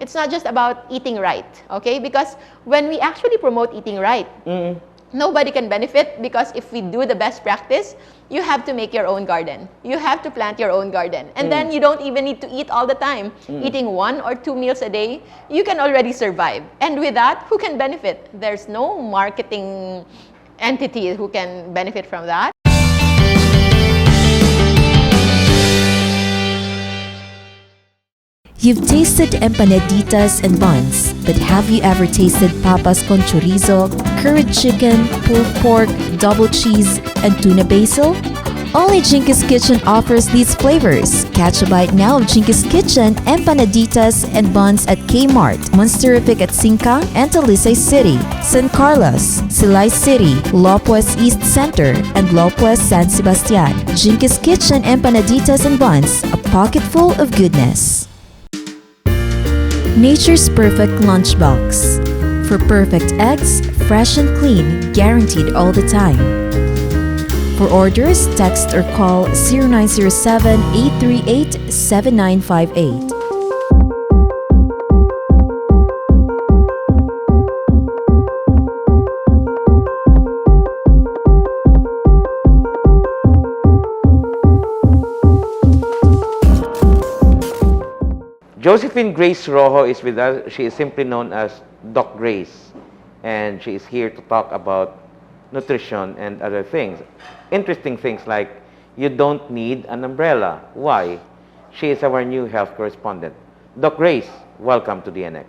It's not just about eating right, okay? Because when we actually promote eating right, nobody can benefit, because if we do the best practice, you have to make your own garden. You have to plant your own garden. And then you don't even need to eat all the time. Eating 1 or 2 meals a day, you can already survive. And with that, who can benefit? There's no marketing entity who can benefit from that. You've tasted empanaditas and buns, but have you ever tasted papas con chorizo, curried chicken, pulled pork, double cheese, and tuna basil? Only Jinki's Kitchen offers these flavors. Catch a bite now of Jinki's Kitchen empanaditas and buns at Kmart, Monsterepic at Cinca and Talisay City, San Carlos, Silay City, Lopez East Center, and Lopez San Sebastian. Jinki's Kitchen empanaditas and buns, a pocket full of goodness. Nature's Perfect Lunchbox. For perfect eggs, fresh and clean, guaranteed all the time. For orders, text or call 0907-838-7958. Josephine Grace Rojo is with us. She is simply known as Doc Grace, and she is here to talk about nutrition and other things. Interesting things like you don't need an umbrella. Why? She is our new health correspondent. Doc Grace, welcome to DNX.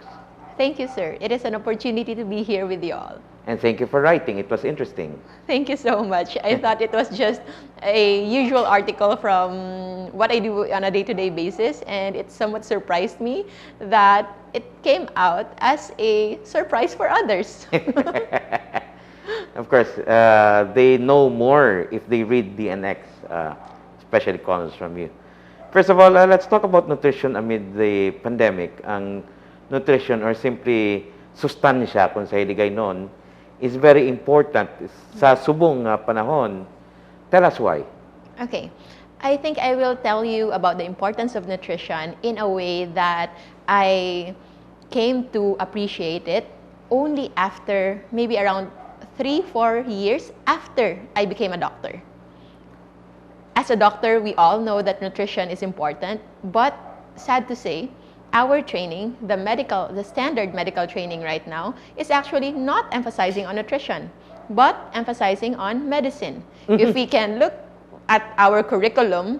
Thank you, sir. It is an opportunity to be here with you all. And thank you for writing. It was interesting. Thank you so much. I thought it was just a usual article from what I do on a day-to-day basis, and it somewhat surprised me that it came out as a surprise for others. Of course, they know more if they read DNX, especially columns from you. First of all, let's talk about nutrition amid the pandemic. Ang nutrition, or simply sustansya kung sa hiligay noon, is very important sa subong panahon. Tell us why. Okay. I think I will tell you about the importance of nutrition in a way that I came to appreciate it only after maybe around 3-4 years after I became a doctor. As a doctor, we all know that nutrition is important, but sad to say, our training, the standard medical training right now, is actually not emphasizing on nutrition, but emphasizing on medicine. If we can look at our curriculum,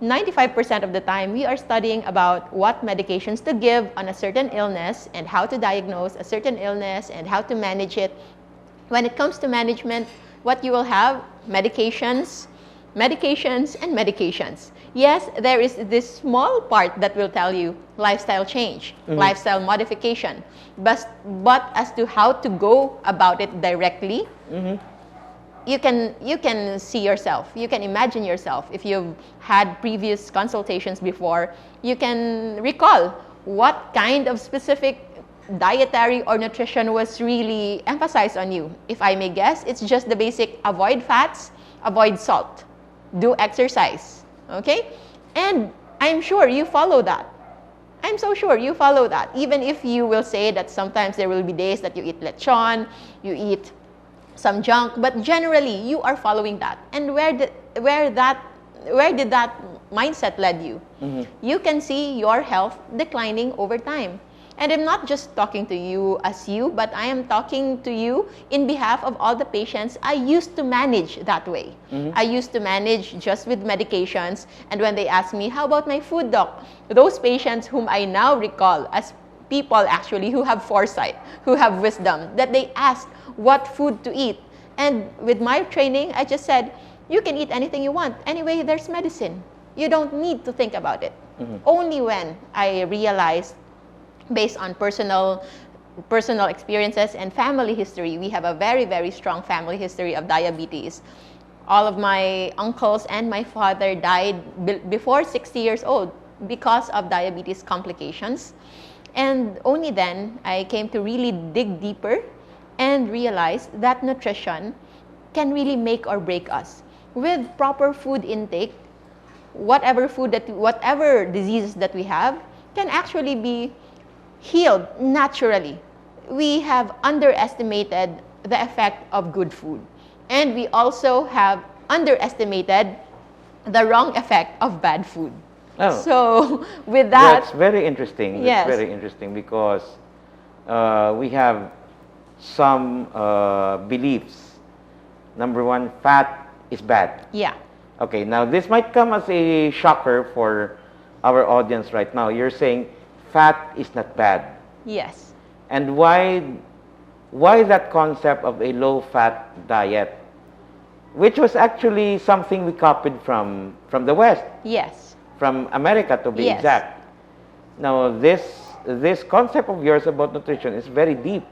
95% of the time we are studying about what medications to give on a certain illness and how to diagnose a certain illness and how to manage it. When it comes to management, what you will have, medications, and medications. Yes, there is this small part that will tell you lifestyle change, lifestyle modification. But as to how to go about it directly, you can see yourself. You can imagine yourself. If you've had previous consultations before, you can recall what kind of specific dietary or nutrition was really emphasized on you. If I may guess, it's just the basic avoid fats, avoid salt, do exercise, okay? And I'm sure you follow that. I'm so sure you follow that. Even if you will say that sometimes there will be days that you eat lechon, you eat some junk, but generally you are following that. And where did that mindset led you? You can see your health declining over time. And I'm not just talking to you as you, but I am talking to you in behalf of all the patients I used to manage that way. I used to manage just with medications, and when they ask me, how about my food, doc? Those patients whom I now recall as people actually who have foresight, who have wisdom, that they ask what food to eat. And with my training, I just said, you can eat anything you want. Anyway, there's medicine. You don't need to think about it. Only when I realized, based on personal experiences and family history, we have a very, very strong family history of diabetes. All of my uncles and my father died before 60 years old because of diabetes complications. And only then I came to really dig deeper and realize that nutrition can really make or break us. With proper food intake, whatever diseases that we have can actually be healed naturally. We have underestimated the effect of good food. And we also have underestimated the wrong effect of bad food. Oh. So with that, That's very interesting. Yes. That's very interesting because we have some beliefs. Number one, fat is bad. yeah, Okay, now this might come as a shocker for our audience right now. You're saying fat is not bad. yes, And why that concept of a low-fat diet, which was actually something we copied from the West, yes, from America to be Yes. exact. Now, this concept of yours about nutrition is very deep.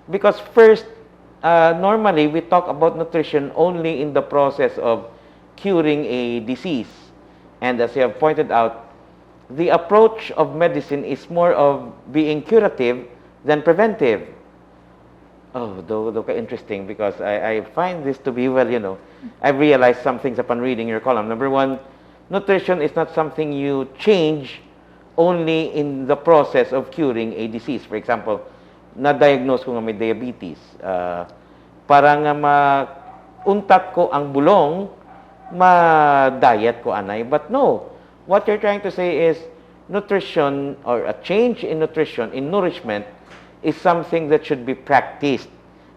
Because first, normally we talk about nutrition only in the process of curing a disease. And as you have pointed out, the approach of medicine is more of being curative than preventive. Oh, though interesting, because I find this to be, well, I've realized some things upon reading your column. Number one, nutrition is not something you change only in the process of curing a disease. For example, na-diagnose ko nga may diabetes. Para nga mauntat ko ang bulong, ma-diet ko anay. But no, what you're trying to say is nutrition or a change in nutrition, in nourishment, is something that should be practiced.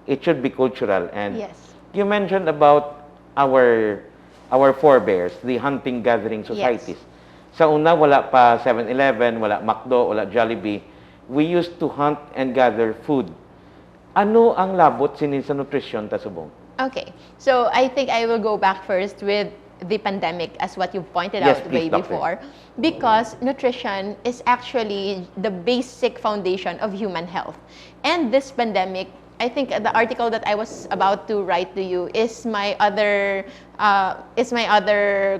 It should be cultural. And yes, you mentioned about our forebears, the hunting-gathering societies. Sa una, wala pa 7-Eleven, wala McDo, wala Jollibee. We used to hunt and gather food. Ano ang labot sinin sa nutrisyon, Tasubong? Okay, so I think I will go back first with the pandemic as what you pointed Yes, out please, way doctor. before, because nutrition is actually the basic foundation of human health. And this pandemic, I think the article that I was about to write to you is my other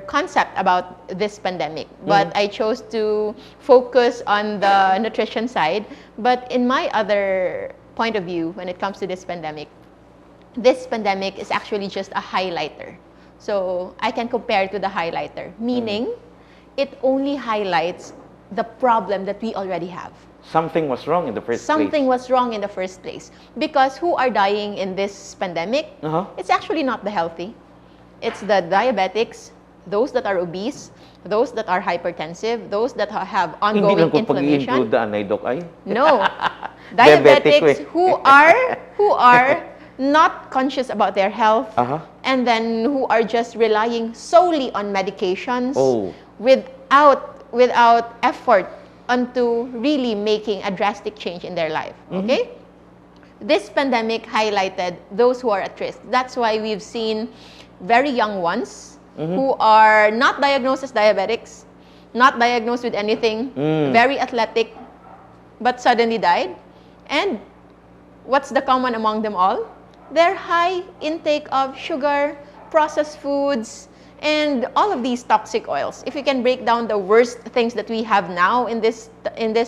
concept about this pandemic. But I chose to focus on the nutrition side. But in my other point of view, when it comes to this pandemic is actually just a highlighter. So I can compare it to the highlighter, meaning it only highlights the problem that we already have. Something was wrong in the first Something place. was wrong in the first place. Because who are dying in this pandemic? It's actually not the healthy. It's the diabetics, those that are obese, those that are hypertensive, those that have Hindi ongoing lang ko inflammation. pag-i-include daan ay, Doc, ay. No. Diabetic, Diabetics who are not conscious about their health, and then who are just relying solely on medications without effort onto really making a drastic change in their life. Okay? This pandemic highlighted those who are at risk. That's why we've seen very young ones who are not diagnosed as diabetics, not diagnosed with anything, very athletic, but suddenly died. And what's the common among them all? Their high intake of sugar, processed foods, and all of these toxic oils. If you can break down the worst things that we have now in this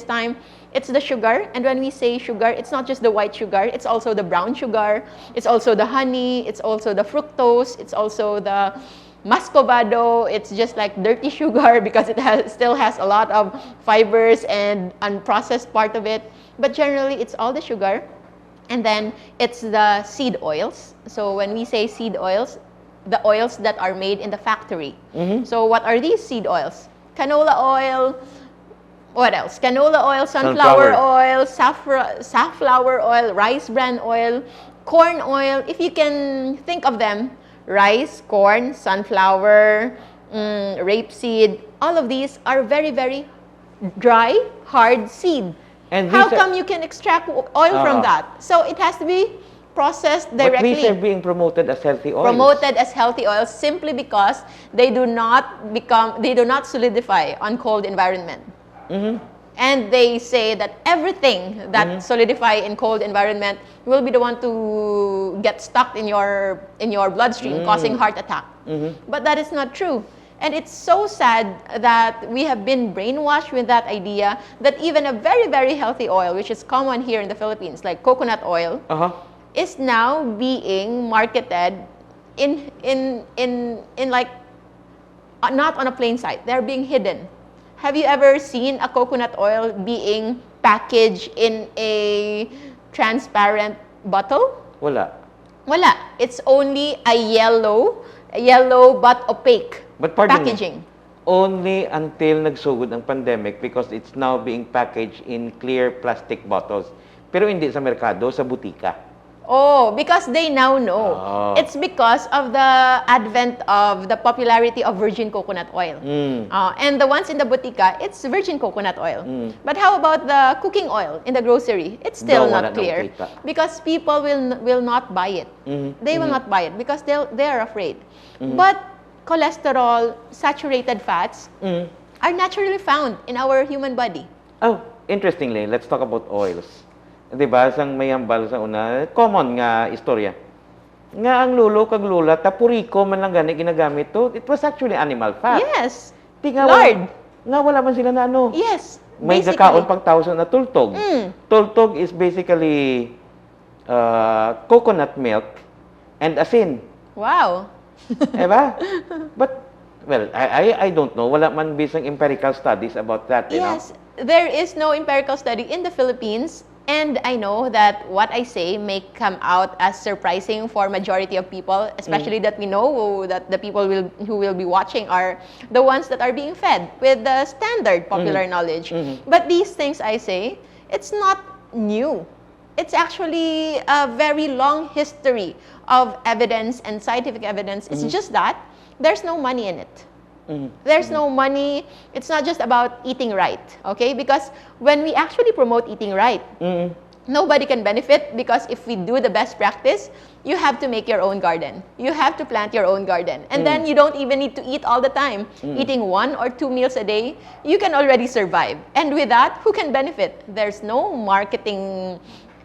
time, it's the sugar. And when we say sugar, it's not just the white sugar, it's also the brown sugar, it's also the honey, it's also the fructose, it's also the muscovado. It's just like dirty sugar because it still has a lot of fibers and unprocessed part of it. But generally, it's all the sugar. And then it's the seed oils. So when we say seed oils, the oils that are made in the factory. So what are these seed oils? Canola oil. What else? Canola oil, sunflower oil, safflower oil, rice bran oil, corn oil. If you can think of them, rice, corn, sunflower, rapeseed, all of these are very, very dry, hard seed. And how come you can extract oil from that? So it has to be processed directly. But these are being promoted as healthy oils. Promoted as healthy oils simply because they do not solidify on cold environment. And they say that everything that solidify in cold environment will be the one to get stuck in your bloodstream, causing heart attack. But that is not true. And it's so sad that we have been brainwashed with that idea that even a very, very healthy oil, which is common here in the Philippines, like coconut oil, is now being marketed in like not on a plain sight. They're being hidden. Have you ever seen a coconut oil being packaged in a transparent bottle? Wala. Wala. It's only a yellow but opaque But pardon me, packaging. only until nagsugod ang pandemic because it's now being packaged in clear plastic bottles. Pero hindi sa merkado, sa butika. Oh, because they now know. Oh. It's because of the advent of the popularity of virgin coconut oil. And the ones in the butika, it's virgin coconut oil. But how about the cooking oil in the grocery? It's still Wala not nang clear kita. because people will not buy it. They will not buy it because they are afraid. But cholesterol, saturated fats are naturally found in our human body. Oh, interestingly, let's talk about oils. Diba, sang mayambal sa una, common nga istorya. Nga ang lulo kag lula, tapuriko man lang gani ginagamit to, it was actually animal fat. Yes. Di nga Lard. Nga wala man sila na ano. Yes. May basically. gakaon pang tawso na tultog. Tultog is basically coconut milk and asin. Wow. Diba? But, well, I don't know. Wala man bisang empirical studies about that, you know? Yes. There is no empirical study in the Philippines. And I know that what I say may come out as surprising for majority of people, especially that we know that the people who will be watching are the ones that are being fed with the standard popular knowledge. But these things I say, it's not new. It's actually a very long history of evidence and scientific evidence. It's just that there's no money in it. There's no money. It's not just about eating right, okay? Because when we actually promote eating right, nobody can benefit because if we do the best practice, you have to make your own garden. You have to plant your own garden. And then you don't even need to eat all the time. Eating 1 or 2 meals a day, you can already survive. And with that, who can benefit? There's no marketing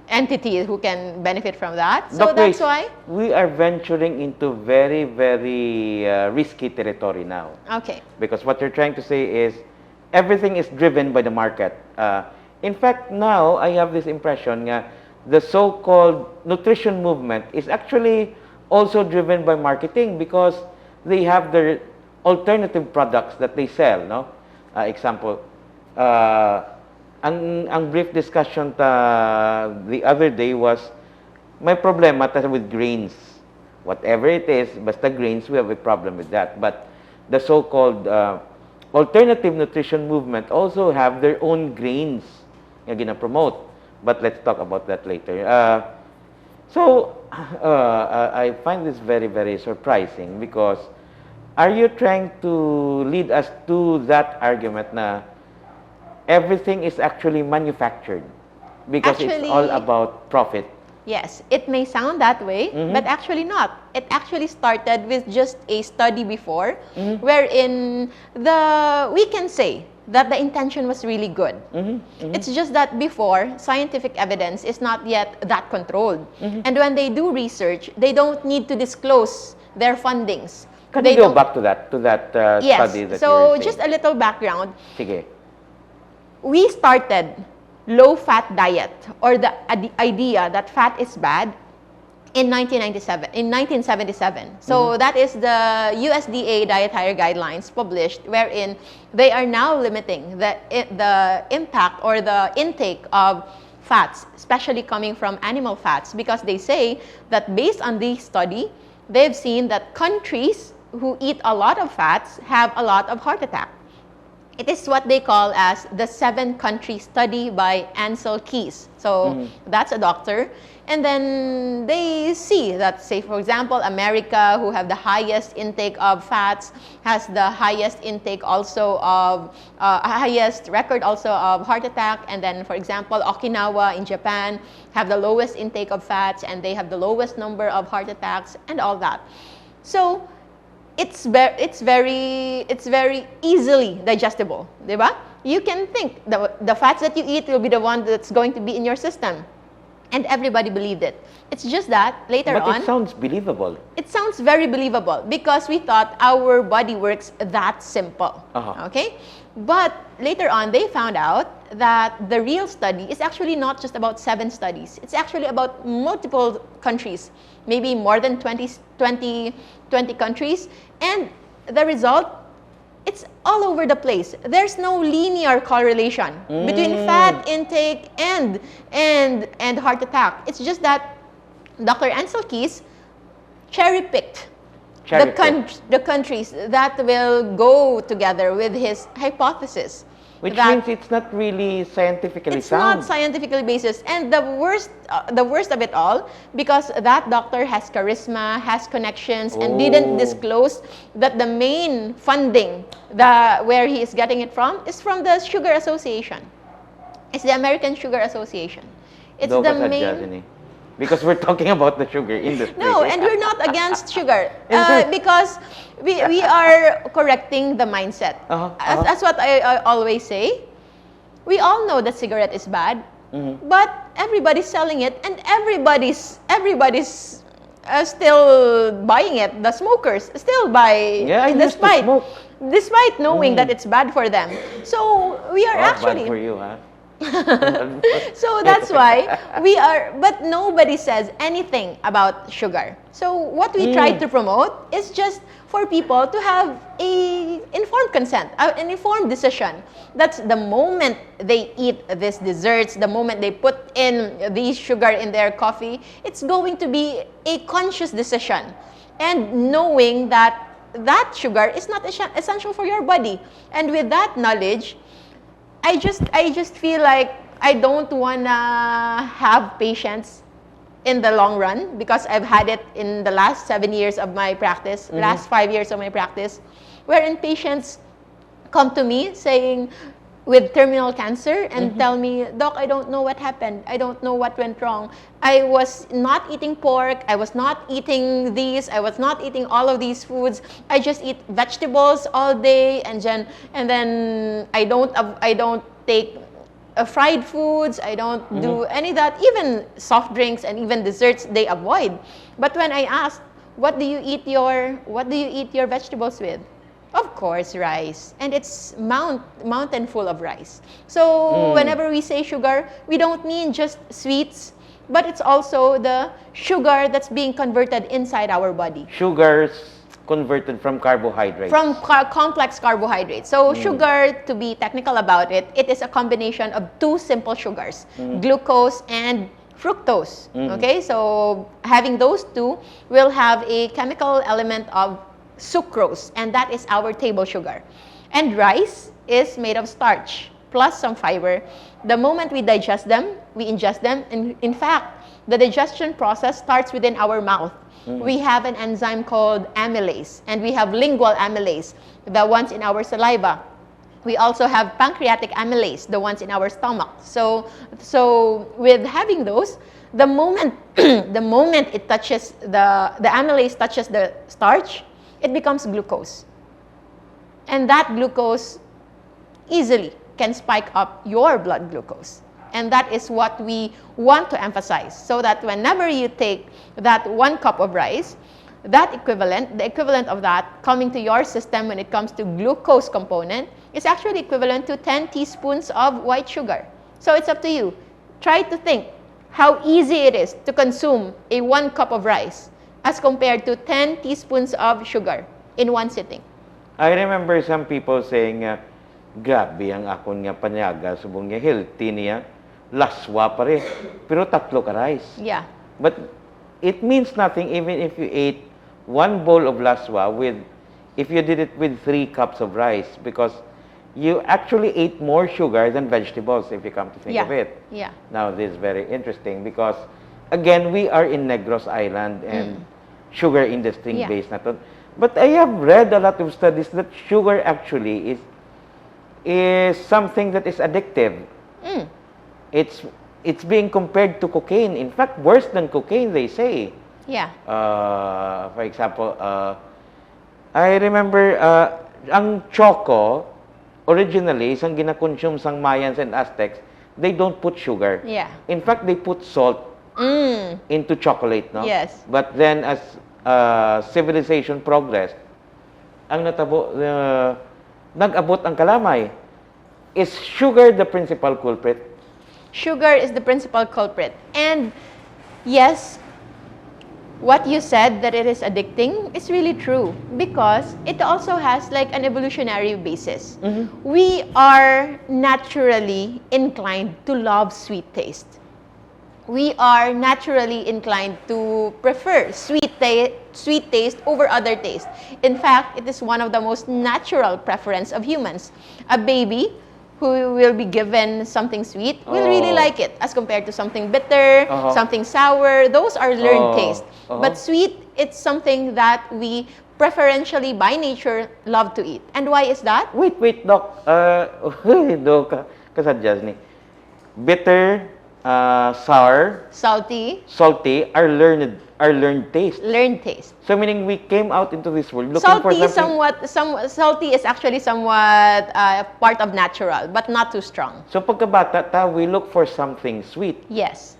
entity who can benefit from that. So Doc that's Grace, why. we are venturing into very, very risky territory now. Okay. Because what you're trying to say is everything is driven by the market. In fact, now I have this impression nga the so-called nutrition movement is actually also driven by marketing because they have their alternative products that they sell. No, example. Ang brief discussion the other day was may problema with grains. Whatever it is, basta grains, we have a problem with that. But the so-called alternative nutrition movement also have their own grains nga gina-promote. But let's talk about that later. I find this very, very surprising because are you trying to lead us to that argument na everything is actually manufactured because it's all about profit? Yes, it may sound that way, but actually not. It actually started with just a study before wherein we can say that the intention was really good. It's just that before, scientific evidence is not yet that controlled. And when they do research, they don't need to disclose their fundings. Can you go back to that Yes, study that you were so saying? just a little background. Sige. We started low-fat diet, or the idea that fat is bad, in 1977. So that is the USDA Dietary Guidelines published, wherein they are now limiting the impact or the intake of fats, especially coming from animal fats, because they say that based on this study, they've seen that countries who eat a lot of fats have a lot of heart attack. It is what they call as the 7-country study by Ansel Keys. So that's a doctor. And then they see that, say, for example, America, who have the highest intake of fats, has the highest intake also of, highest record also of heart attack. And then, for example, Okinawa in Japan have the lowest intake of fats, and they have the lowest number of heart attacks and all that. So it's very easily digestible, diba? You can think the fats that you eat will be the one that's going to be in your system. And everybody believed it. It's just that later on... But it sounds believable. It sounds very believable because we thought our body works that simple. Okay? But later on, they found out that the real study is actually not just about 7 studies. It's actually about multiple countries, maybe more than 20 countries. And the result it's all over the place. There's no linear correlation between fat intake and heart attack. It's just that Dr. Ansel Keys cherry-picked the countries that will go together with his hypothesis. Which means it's not really scientifically it's sound. not scientifically based. And the worst of it all, because that doctor has charisma, has connections, and didn't disclose that the main funding where he is getting it from is from the Sugar Association. It's the American Sugar Association. It's the main... Because we're talking about the sugar industry. No, and we're not against sugar because we are correcting the mindset. That's what I always say. We all know that cigarette is bad, but everybody's selling it, and everybody's still buying it. The smokers still buy, despite knowing that it's bad for them. So we are actually bad for you, huh? So that's why but nobody says anything about sugar. So what we try to promote is just for people to have an informed consent, an informed decision. That's the moment they eat these desserts, the moment they put in these sugar in their coffee, it's going to be a conscious decision. And knowing that sugar is not essential for your body. And with that knowledge, I just feel like I don't wanna have patients in the long run, because I've had it in the last 7 years of my practice, last 5 years of my practice, wherein patients come to me saying with terminal cancer and tell me, Doc, I don't know what happened. I don't know what went wrong. I was not eating pork. I was not eating these. I was not eating all of these foods. I just eat vegetables all day, and then I don't take fried foods. I don't do any of that. Even soft drinks and even desserts they avoid. But when I ask, what do you eat your vegetables with? Of course, rice. And it's mountain full of rice. So whenever we say sugar, we don't mean just sweets, but it's also the sugar that's being converted inside our body. Sugars converted from carbohydrates. From complex carbohydrates. So sugar, to be technical about it, it is a combination of two simple sugars, glucose and fructose. Okay, so having those two will have a chemical element of sucrose, and that is our table sugar. And rice is made of starch plus some fiber. The moment we digest them, we ingest them, and in fact, the digestion process starts within our mouth. We have an enzyme called amylase, and we have lingual amylase, the ones in our saliva. We also have pancreatic amylase, the ones in our stomach. So with having those, the moment it touches the amylase touches the starch, it becomes glucose. And that glucose easily can spike up your blood glucose. And that is what we want to emphasize, so that whenever you take that 1 cup of rice, the equivalent of that coming to your system when it comes to glucose component is actually equivalent to 10 teaspoons of white sugar. So it's up to you. Try to think how easy it is to consume a 1 cup of rice as compared to 10 teaspoons of sugar in one sitting. I remember some people saying, grabe ang akon nga panyaga, subong niya, healthy niya, laswa pa rin, pero 3 ka rice. Yeah. But it means nothing even if you ate 1 bowl of laswa if you did it with 3 cups of rice, because you actually ate more sugar than vegetables if you come to think of it. Yeah. Now, this is very interesting because, again, we are in Negros Island and sugar industry based na to. But I have read a lot of studies that sugar actually is something that is addictive. It's being compared to cocaine. In fact, worse than cocaine, they say. Yeah. For example, I remember ang choco, originally, isang gina-consume sang Mayans and Aztecs, they don't put sugar. Yeah. In fact, they put salt into chocolate, no? Yes. But then as civilization progressed, ang natabo, nag-abot ang kalamay. Is sugar the principal culprit? Sugar is the principal culprit. And yes, what you said that it is addicting is really true because it also has like an evolutionary basis. We are naturally inclined to love sweet taste. We are naturally inclined to prefer sweet taste over other taste. In fact, it is one of the most natural preference of humans. A baby who will be given something sweet will really like it as compared to something bitter, something sour. Those are learned taste. But sweet, it's something that we preferentially by nature love to eat. And why is that? Wait, Doc. Doc, kasadyas ni. Bitter, sour, salty are learned taste. Learned taste. So meaning we came out into this world looking for something. Salty is actually somewhat part of natural, but not too strong. So pagkabata ta, we look for something sweet. Yes.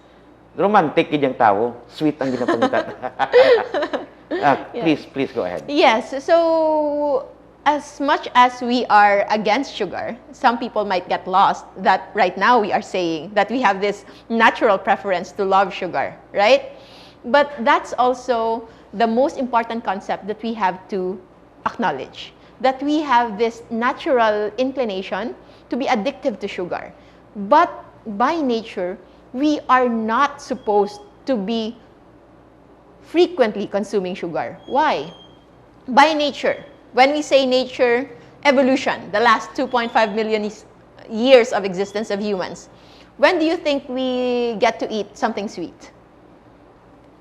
Romantic yung tao. Sweet ang ginapangitan. Please go ahead. Yes. So as much as we are against sugar, some people might get lost that right now we are saying that we have this natural preference to love sugar, right? But that's also the most important concept that we have to acknowledge, that we have this natural inclination to be addictive to sugar. But by nature, we are not supposed to be frequently consuming sugar. Why? By nature, when we say nature, evolution, the last 2.5 million years of existence of humans, when do you think we get to eat something sweet?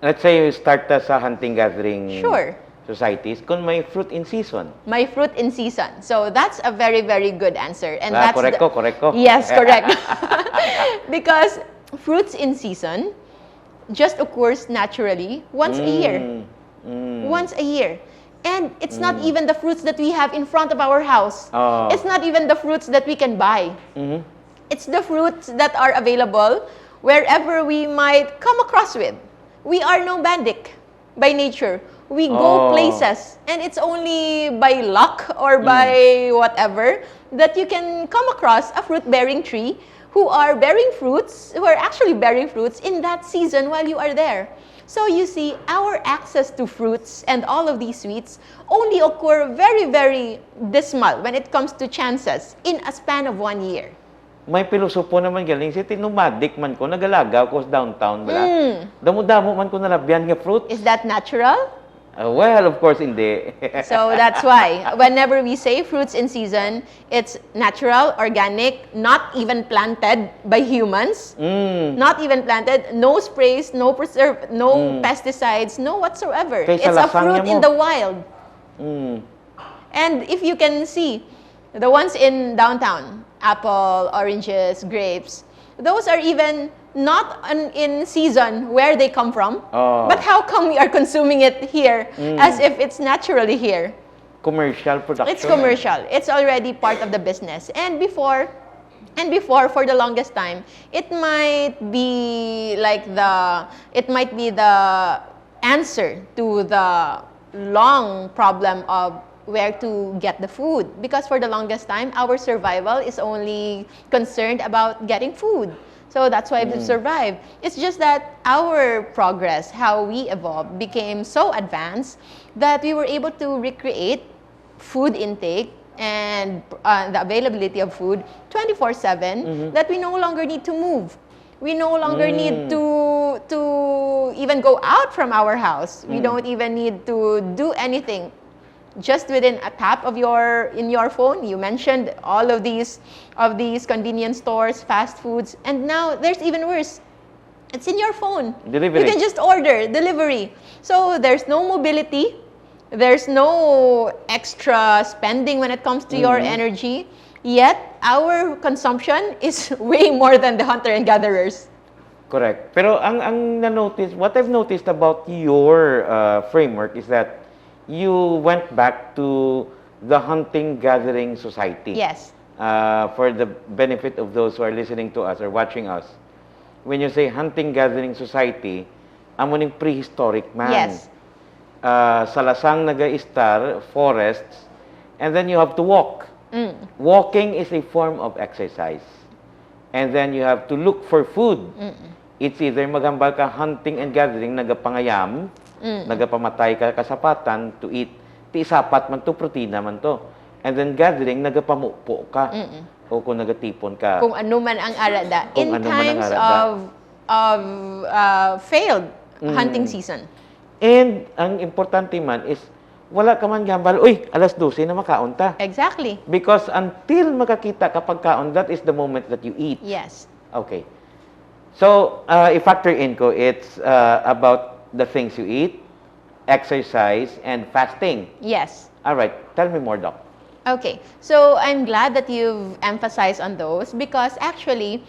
Let's say you start sa hunting-gathering Sure. societies kung may fruit in season. My fruit in season. So that's a very, very good answer. And that's correct ko. Yes, correct. Because fruits in season just occurs naturally once a year. Once a year. And it's not even the fruits that we have in front of our house. It's not even the fruits that we can buy. It's the fruits that are available wherever we might come across with. We are nomadic by nature. We go places, and it's only by luck or by whatever that you can come across a fruit-bearing tree who are actually bearing fruits in that season while you are there. So you see, our access to fruits and all of these sweets only occur very, very dismal when it comes to chances in a span of 1 year. May pilosopo naman galing. Si nomadic man ko, nagalagaw ko sa downtown. Damo-damo man ko nalabyan nga fruit. Is that natural? Well, of course, hindi. So that's why, whenever we say fruits in season, it's natural, organic, not even planted by humans. Not even planted, no sprays, no pesticides, no whatsoever. Kaysa It's a lasagna fruit in mo. the wild. And if you can see, the ones in downtown, apple, oranges, grapes, those are even not in season where they come from. But how come we are consuming it here as if it's naturally here? Commercial production. It's commercial. It's already part of the business. And before, for the longest time, it might be the answer to the long problem of where to get the food. Because for the longest time, our survival is only concerned about getting food. So that's why we survive. It's just that our progress, how we evolved, became so advanced that we were able to recreate food intake and the availability of food 24/7, that we no longer need to move. We no longer need to even go out from our house. We don't even need to do anything. Just within a tap of in your phone, you mentioned all of these convenience stores, fast foods, and now there's even worse. It's in your phone. Delivery. You can just order delivery. So there's no mobility, there's no extra spending when it comes to your energy. Yet our consumption is way more than the hunter and gatherers. Correct. Pero what I've noticed about your framework is that you went back to the hunting-gathering society. Yes. For the benefit of those who are listening to us or watching us. When you say hunting-gathering society, amo ning prehistoric man. Yes. Salasang naga-istar, forests, and then you have to walk. Walking is a form of exercise. And then you have to look for food. It's either magambal ka hunting and gathering, nagapangayam, Nagapamatay ka kasapatan to eat. Ti sapat man to, protina man to. And then gathering, nagapamupo ka. O kung nagatipon ka. Kung ano man ang arada. Kung In ano man ang times arada. of failed hunting season. And ang importante man is, wala ka man gambal, uy, alas 12 na makaon ta. Exactly. Because until makakita kapag kaon, that is the moment that you eat. Yes. Okay. So, i-factor in ko, it's about the things you eat, exercise, and fasting. Yes. All right. Tell me more, Doc. Okay. So, I'm glad that you've emphasized on those because actually,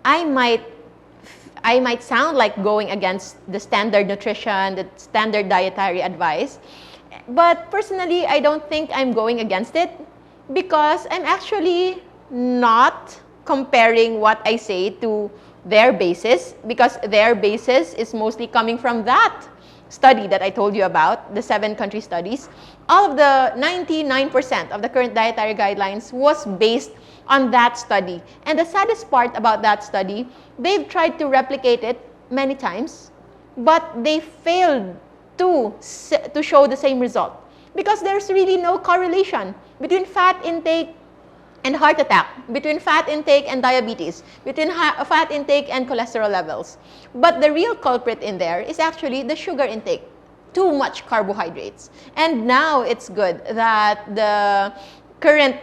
I might sound like going against the standard nutrition, the standard dietary advice. But personally, I don't think I'm going against it because I'm actually not comparing what I say to their basis because their basis is mostly coming from that study that I told you about, the 7-country studies. All of the 99% of the current dietary guidelines was based on that study. And the saddest part about that study, they've tried to replicate it many times, but they failed to show the same result because there's really no correlation between fat intake and heart attack, between fat intake and diabetes, between fat intake and cholesterol levels. But the real culprit in there is actually the sugar intake, too much carbohydrates. And now it's good that the current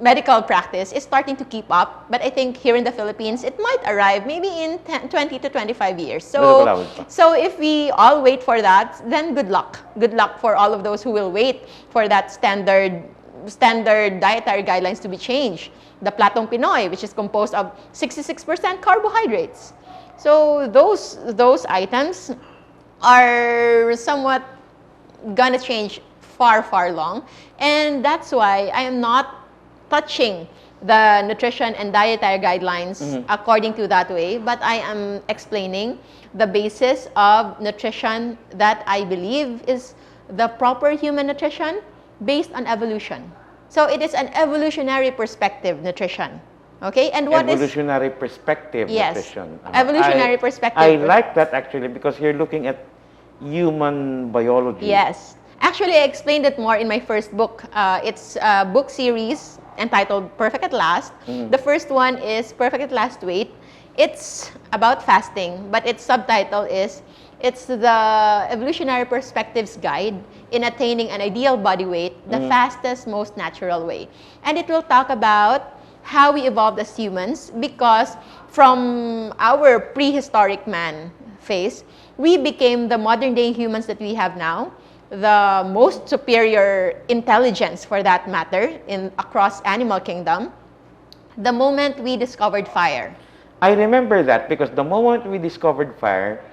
medical practice is starting to keep up, but I think here in the Philippines, it might arrive maybe in 20 to 25 years. So if we all wait for that, then good luck. Good luck for all of those who will wait for that standard dietary guidelines to be changed. The Platong Pinoy, which is composed of 66% carbohydrates. So those items are somewhat gonna change far long, and that's why I am not touching the nutrition and dietary guidelines according to that way, but I am explaining the basis of nutrition that I believe is the proper human nutrition based on evolution. So it is an evolutionary perspective nutrition. Okay? And what evolutionary perspective yes, nutrition. Evolutionary perspective. I like that actually because you're looking at human biology. Yes. Actually, I explained it more in my first book. It's a book series entitled Perfect at Last. The first one is Perfect at Last Weight. It's about fasting, but its subtitle is it's the Evolutionary Perspectives Guide in Attaining an Ideal Body Weight, the fastest, most natural way. And it will talk about how we evolved as humans because from our prehistoric man phase, we became the modern day humans that we have now, the most superior intelligence for that matter across animal kingdom, the moment we discovered fire. I remember that because the moment we discovered fire,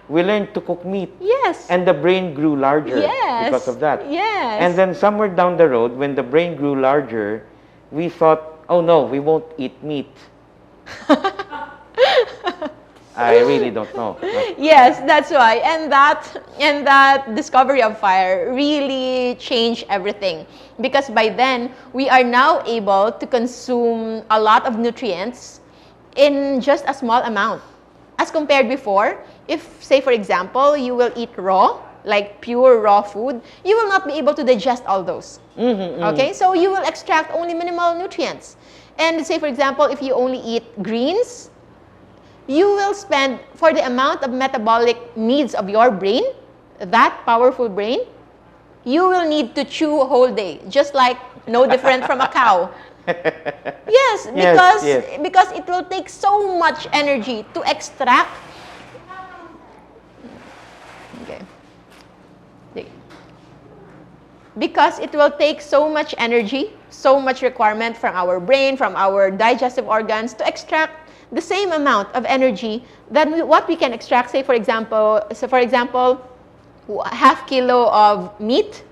we learned to cook meat. Yes. And the brain grew larger because of that. Yes. And then somewhere down the road, when the brain grew larger, we thought, oh no, we won't eat meat. I really don't know. Yes, that's why. And that discovery of fire really changed everything. Because by then, we are now able to consume a lot of nutrients in just a small amount. As compared before, if, say for example, you will eat raw, like pure raw food, you will not be able to digest all those. Okay? So you will extract only minimal nutrients. And say for example, if you only eat greens, you will spend, for the amount of metabolic needs of your brain, that powerful brain, you will need to chew a whole day, just like no different from a cow. Yes, because it will take so much energy to extract. Okay. Because it will take so much energy, so much requirement from our brain, from our digestive organs to extract the same amount of energy than what we can extract, say for example, half kilo of meat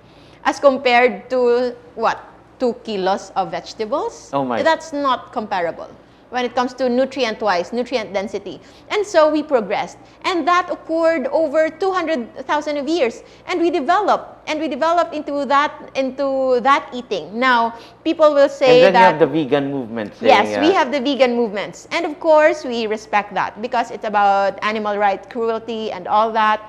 as compared to what? 2 kilos of vegetables? Oh my. That's not comparable when it comes to nutrient-wise, nutrient density. And so we progressed. And that occurred over 200,000 of years. And we developed into that eating. Now, people will say and then that... you have the vegan movement. Yes, we have the vegan movements. And of course, we respect that because it's about animal rights, cruelty, and all that.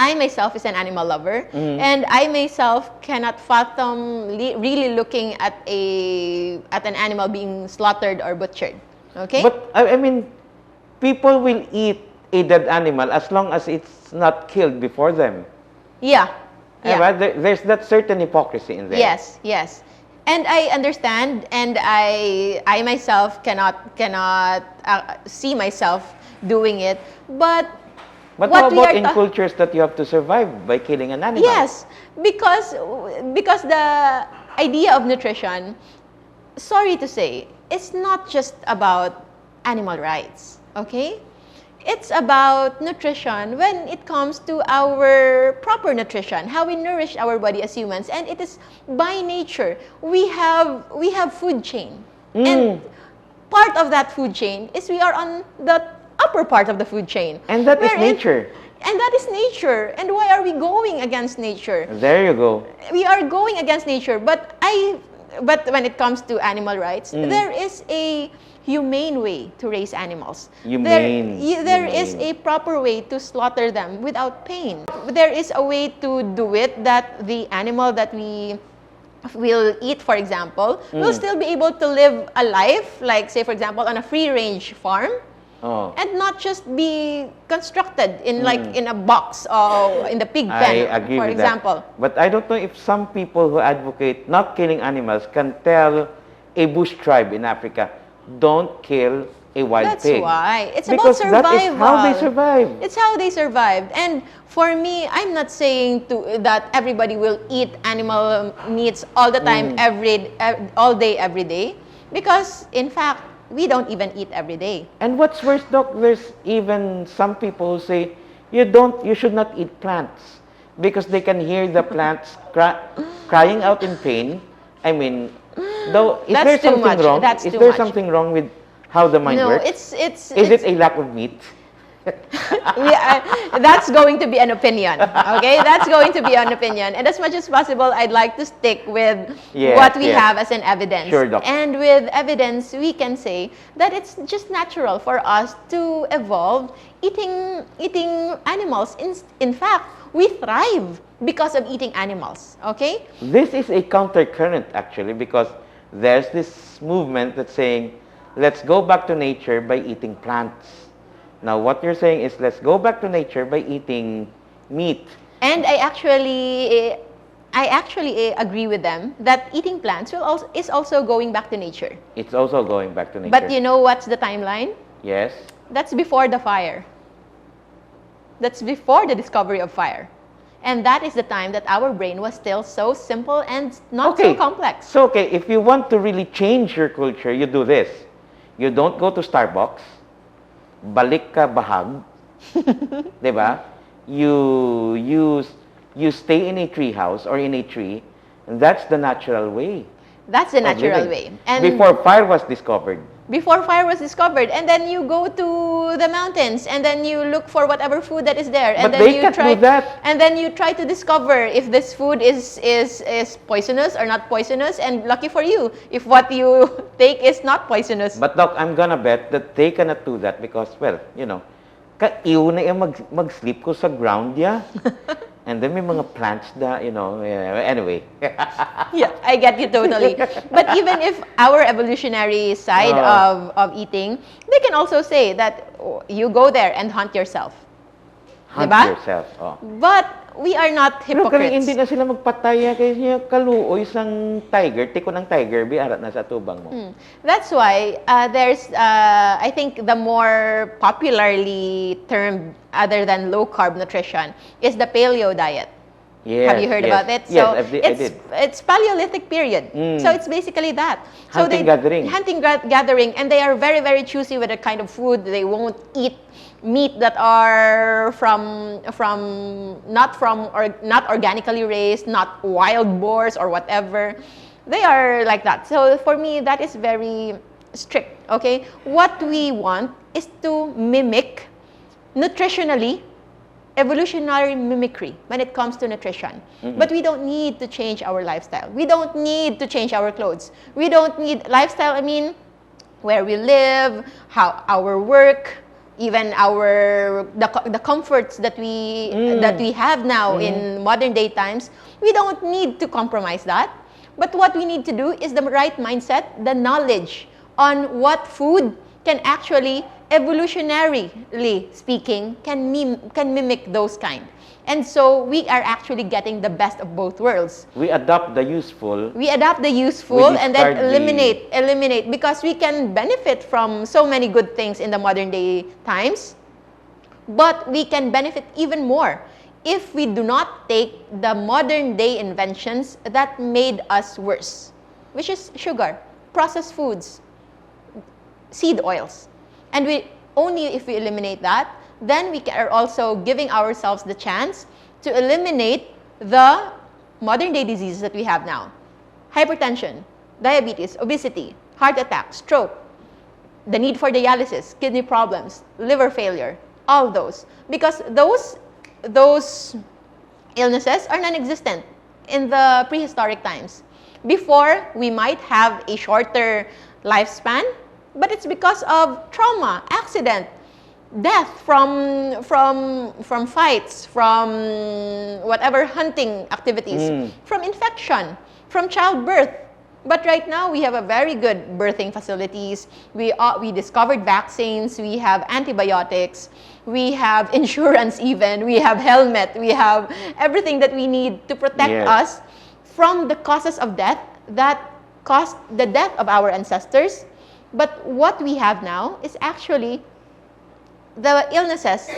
I myself is an animal lover, and I myself cannot fathom really looking at an animal being slaughtered or butchered. Okay? But I mean, people will eat a dead animal as long as it's not killed before them. Yeah. Yeah. There's that certain hypocrisy in there. Yes, yes. And I understand, and I myself cannot see myself doing it. But But what how we about are in cultures that you have to survive by killing an animal? Yes, because the idea of nutrition, sorry to say, it's not just about animal rights. Okay? It's about nutrition when it comes to our proper nutrition, how we nourish our body as humans, and it is by nature. We have food chain, and part of that food chain is we are on the upper part of the food chain, And that is nature. And that is nature. And why are we going against nature? There you go. We are going against nature, but when it comes to animal rights, there is a humane way to raise animals. There is a proper way to slaughter them without pain. There is a way to do it that the animal that we will eat, for example, will still be able to live a life, like say for example on a free-range farm. And not just be constructed in in a box or in the pig pen, I agree for with example. That. But I don't know if some people who advocate not killing animals can tell a bush tribe in Africa, don't kill a wild pig. That's why. It's because about survival. That is how they survive. It's how they survived. And for me, I'm not saying that everybody will eat animal meats all the time, all day, every day. Because, in fact, we don't even eat every day. And what's worse, Doc, there's even some people who say, you should not eat plants because they can hear the plants crying out in pain. I mean, though, is there something wrong? Is there something wrong with how the mind works? Is it a lack of meat? That's going to be an opinion. Okay, that's going to be an opinion. And as much as possible, I'd like to stick with what we have as an evidence. Sure, Doc. And with evidence, we can say that it's just natural for us to evolve eating animals. In fact, we thrive because of eating animals. Okay. This is a countercurrent actually, because there's this movement that's saying, let's go back to nature by eating plants. Now, what you're saying is, let's go back to nature by eating meat. And I actually agree with them that eating plants is also going back to nature. It's also going back to nature. But you know what's the timeline? Yes. That's before the fire. That's before the discovery of fire. And that is the time that our brain was still so simple and not so complex. So, if you want to really change your culture, you do this. You don't go to Starbucks. Balik ka bahag. Diba? You stay in a tree house or in a tree, and that's the natural way. That's the natural way. And before fire was discovered. Before fire was discovered, and then you go to the mountains, and then you look for whatever food that is there, and But then they can't do that. And then you try to discover if this food is poisonous or not poisonous. And lucky for you, if what you take is not poisonous. But Doc, I'm gonna bet that they cannot do that because, well, you know, kaiw na yung mag-sleep ko sa ground ya. And then may mga plants na, you know, anyway. Yeah, I get you totally. But even if our evolutionary side of eating, they can also say that you go there and hunt yourself. Hunt diba? yourself. But we are not hypocrites. Pero hindi na sila magpataya kasi kaluoy sang tiger, tiko ng tiger, biarat na sa tubang mo. That's why there's, I think the more popularly termed other than low-carb nutrition is the Paleo Diet. Yes, have you heard about it? Yes, So I did. It's Paleolithic period. So it's basically that. So Hunting-gathering. Hunting-gathering. And they are very, very choosy with the kind of food. They won't eat meat that are not organically raised, not wild boars or whatever. They are like that. So for me, that is very strict. Okay, what we want is to mimic nutritionally evolutionary mimicry when it comes to nutrition. But we don't need to change our lifestyle. We don't need to change our clothes. We don't need lifestyle. I mean, where we live, how our work. even the comforts that we have now in modern day times, we don't need to compromise that. But what we need to do is the right mindset, the knowledge on what food can actually, evolutionarily speaking, can mimic those kind. And so we are actually getting the best of both worlds. We adopt the useful. We adapt the useful and then eliminate, because we can benefit from so many good things in the modern day times, but we can benefit even more if we do not take the modern day inventions that made us worse, which is sugar, processed foods, seed oils. And only if we eliminate that, then we are also giving ourselves the chance to eliminate the modern day diseases that we have now. Hypertension, diabetes, obesity, heart attack, stroke, the need for dialysis, kidney problems, liver failure, all those. Because those illnesses are non-existent in the prehistoric times. Before, we might have a shorter lifespan, but it's because of trauma, accident, death from fights, from whatever hunting activities, from infection, from childbirth. But right now, we have a very good birthing facilities. We discovered vaccines. We have antibiotics. We have insurance even. We have helmet. We have everything that we need to protect us from the causes of death that caused the death of our ancestors. But what we have now is actually the illnesses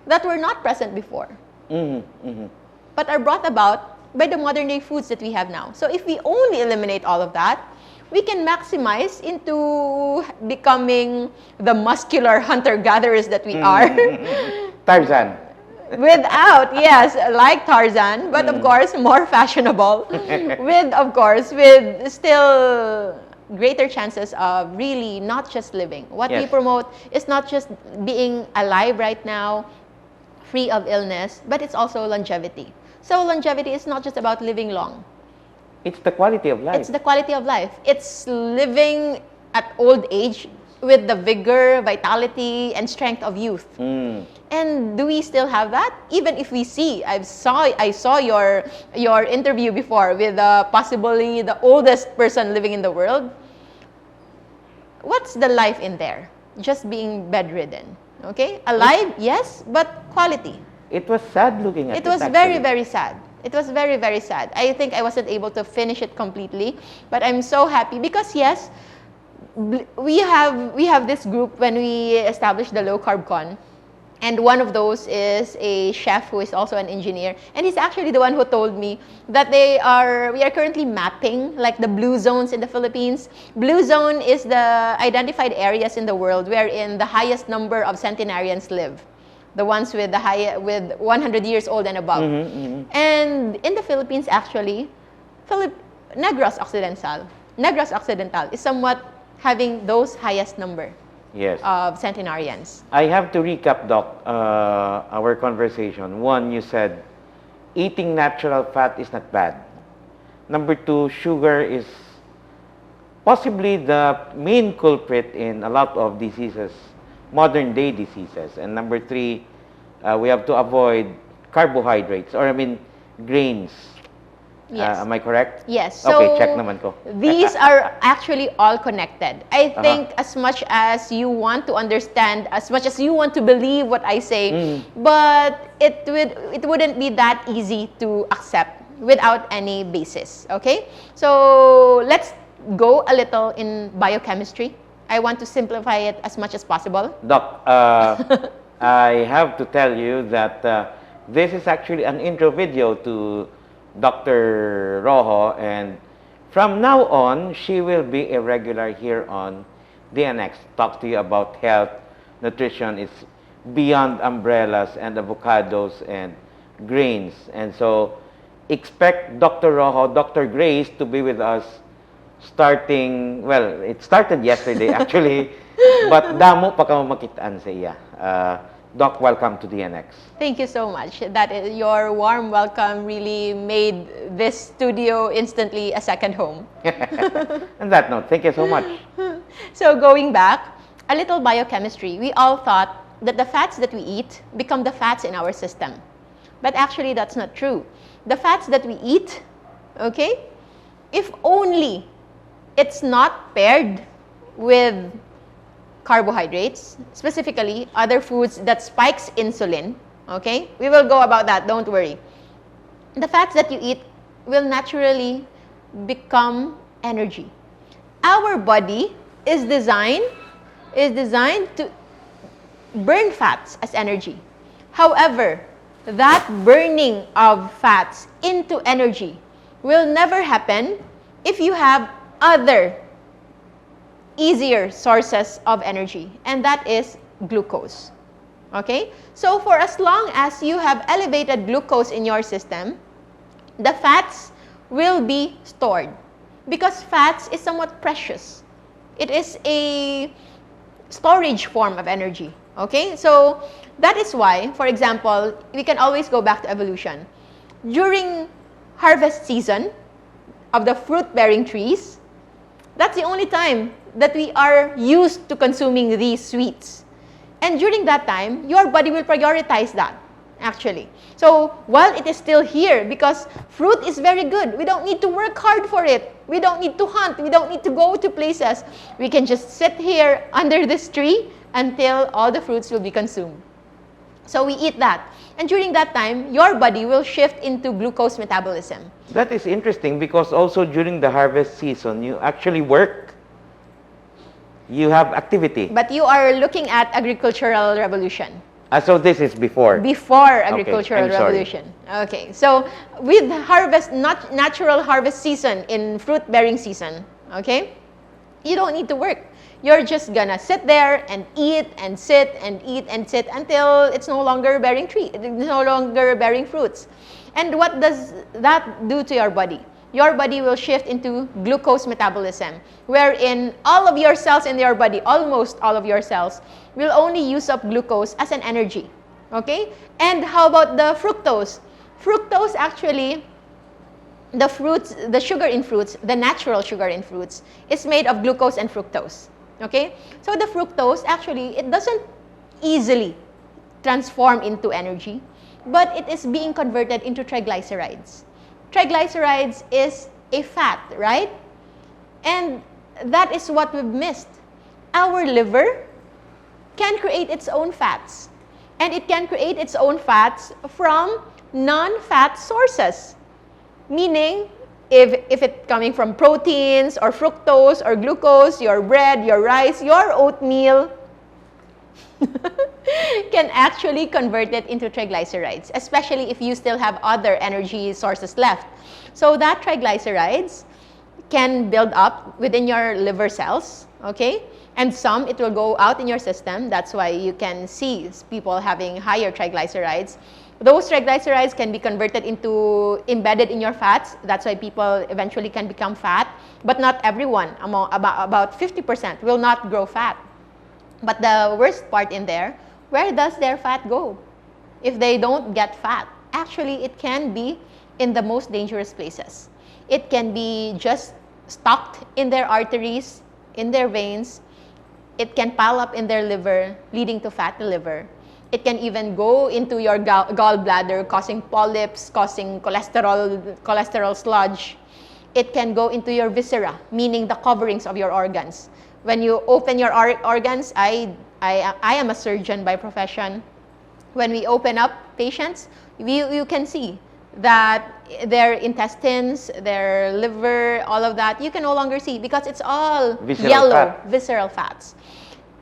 that were not present before, but are brought about by the modern day foods that we have now. So if we only eliminate all of that, we can maximize into becoming the muscular hunter-gatherers that we are. Tarzan. Without, yes, like Tarzan, but of course more fashionable. with still greater chances of really not just living. What we promote is not just being alive right now, free of illness, but it's also longevity. So longevity is not just about living long. It's the quality of life. It's the quality of life. It's living at old age with the vigor, vitality, and strength of youth. And do we still have that? Even if we see, I saw your interview before with possibly the oldest person living in the world. What's the life in there? Just being bedridden, okay? Alive, yes, but quality. It was sad looking at it. It was very, very sad. It was very, very sad. I think I wasn't able to finish it completely, but I'm so happy because yes, we have this group when we established the Low Carb Con. And one of those is a chef who is also an engineer. And he's actually the one who told me that we are currently mapping like the blue zones in the Philippines. Blue zone is the identified areas in the world wherein the highest number of centenarians live. The ones with 100 years old and above. And in the Philippines actually, Negros Occidental is somewhat having those highest number. Of centenarians. I have to recap, Doc, our conversation. One, you said eating natural fat is not bad. Number two, sugar is possibly the main culprit in a lot of diseases, modern day diseases. And number three, we have to avoid carbohydrates, or grains. Yes. Am I correct? Yes. So okay, check naman ko. These are actually all connected. I think as much as you want to understand, as much as you want to believe what I say, but it wouldn't be that easy to accept without any basis. Okay? So let's go a little in biochemistry. I want to simplify it as much as possible. Doc, I have to tell you that this is actually an intro video to Dr. Rojo, and from now on, she will be a regular here on DNX. Talk to you about health, nutrition. It's beyond umbrellas and avocados and grains. And so, expect Dr. Rojo, Dr. Grace to be with us starting, well, it started yesterday actually, but damo pa ka makitaan sa iya. Doc, welcome to DNX. Thank you so much. Your warm welcome really made this studio instantly a second home. On that note, thank you so much. So going back, a little biochemistry. We all thought that the fats that we eat become the fats in our system. But actually, that's not true. The fats that we eat, okay, if only it's not paired with carbohydrates, specifically other foods that spikes insulin, okay? We will go about that, don't worry. The fats that you eat will naturally become energy. Our body is designed to burn fats as energy. However, that burning of fats into energy will never happen if you have other easier sources of energy, and that is glucose. Okay? So for as long as you have elevated glucose in your system, the fats will be stored because fats is somewhat precious. It is a storage form of energy. Okay? So that is why, for example, we can always go back to evolution. During harvest season of the fruit-bearing trees, that's the only time that we are used to consuming these sweets. And during that time, your body will prioritize that, actually. So while it is still here, because fruit is very good, we don't need to work hard for it. We don't need to hunt. We don't need to go to places. We can just sit here under this tree until all the fruits will be consumed. So we eat that. And during that time, your body will shift into glucose metabolism. That is interesting because also during the harvest season, you actually work. You have activity. But you are looking at agricultural revolution. So this is before? Before agricultural Okay, I'm sorry. revolution. Okay, so with harvest, not natural harvest season in fruit-bearing season, okay, you don't need to work. You're just gonna sit there and eat and sit and eat and sit until it's no longer bearing fruits. And what does that do to your body? Your body will shift into glucose metabolism, wherein all of your cells in your body, almost all of your cells, will only use up glucose as an energy. Okay? And how about the fructose? Fructose actually, the sugar in fruits, the natural sugar in fruits, is made of glucose and fructose. Okay? So the fructose, actually, it doesn't easily transform into energy, but it is being converted into triglycerides. Triglycerides is a fat, right? And that is what we've missed. Our liver can create its own fats. And it can create its own fats from non-fat sources. Meaning, if it's coming from proteins or fructose or glucose, your bread, your rice, your oatmeal can actually convert it into triglycerides, especially if you still have other energy sources left. So that triglycerides can build up within your liver cells, okay? And some, it will go out in your system. That's why you can see people having higher triglycerides. Those triglycerides can be converted into embedded in your fats. That's why people eventually can become fat. But not everyone, about 50% will not grow fat. But the worst part in there, where does their fat go? If they don't get fat, actually it can be in the most dangerous places. It can be just stocked in their arteries, in their veins. It can pile up in their liver, leading to fatty liver. It can even go into your gallbladder, causing polyps, causing cholesterol sludge. It can go into your viscera, meaning the coverings of your organs. When you open your organs, I am a surgeon by profession. When we open up patients, you can see that their intestines, their liver, all of that, you can no longer see because it's all visceral fats.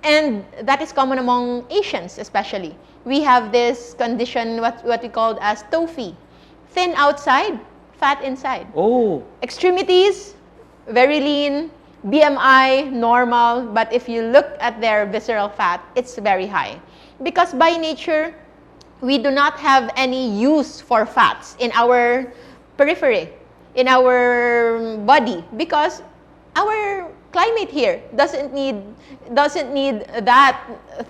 And that is common among Asians especially. We have this condition, what we call as TOFI. Thin outside, fat inside. Oh. Extremities, very lean. BMI, normal. But if you look at their visceral fat, it's very high. Because by nature, we do not have any use for fats in our periphery, in our body. Because our climate here doesn't need that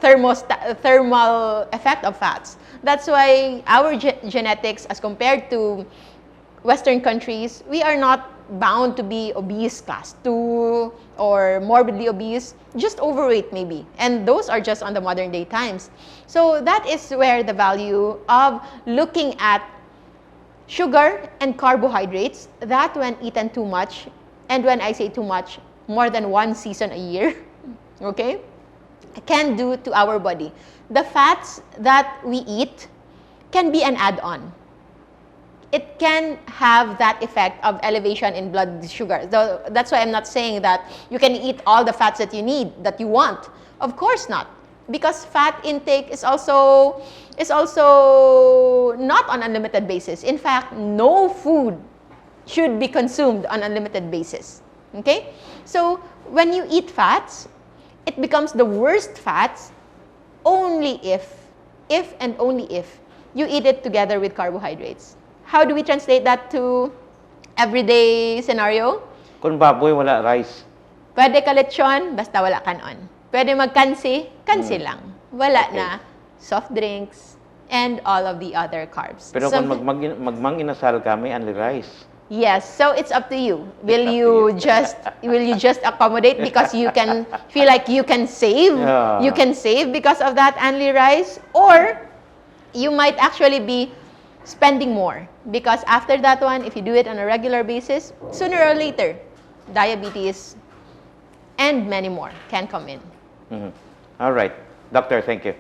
thermal effect of fats. That's why our genetics, as compared to Western countries, we are not bound to be obese, class 2, or morbidly obese, just overweight maybe. And those are just on the modern day times. So that is where the value of looking at sugar and carbohydrates, that when eaten too much, and when I say too much, more than one season a year, okay, can do to our body. The fats that we eat can be an add-on. It can have that effect of elevation in blood sugar. So that's why I'm not saying that you can eat all the fats that you need, that you want. Of course not. Because fat intake is also not on unlimited basis. In fact, no food should be consumed on unlimited basis. Okay? So when you eat fats, it becomes the worst fats only if and only if you eat it together with carbohydrates. How do we translate that to everyday scenario? Kung baboy, wala rice. Pwede ka lechon, basta wala kanon. Pwede magkansi, kansi lang. Wala na soft drinks and all of the other carbs. Pero kung magmang inasal ka, may only rice. Yes, so it's up to you. Will you just accommodate because you can feel like you can save? Yeah. You can save because of that only rice, or you might actually be spending more because after that one, if you do it on a regular basis, sooner or later, diabetes and many more can come in. All right. Doctor, thank you.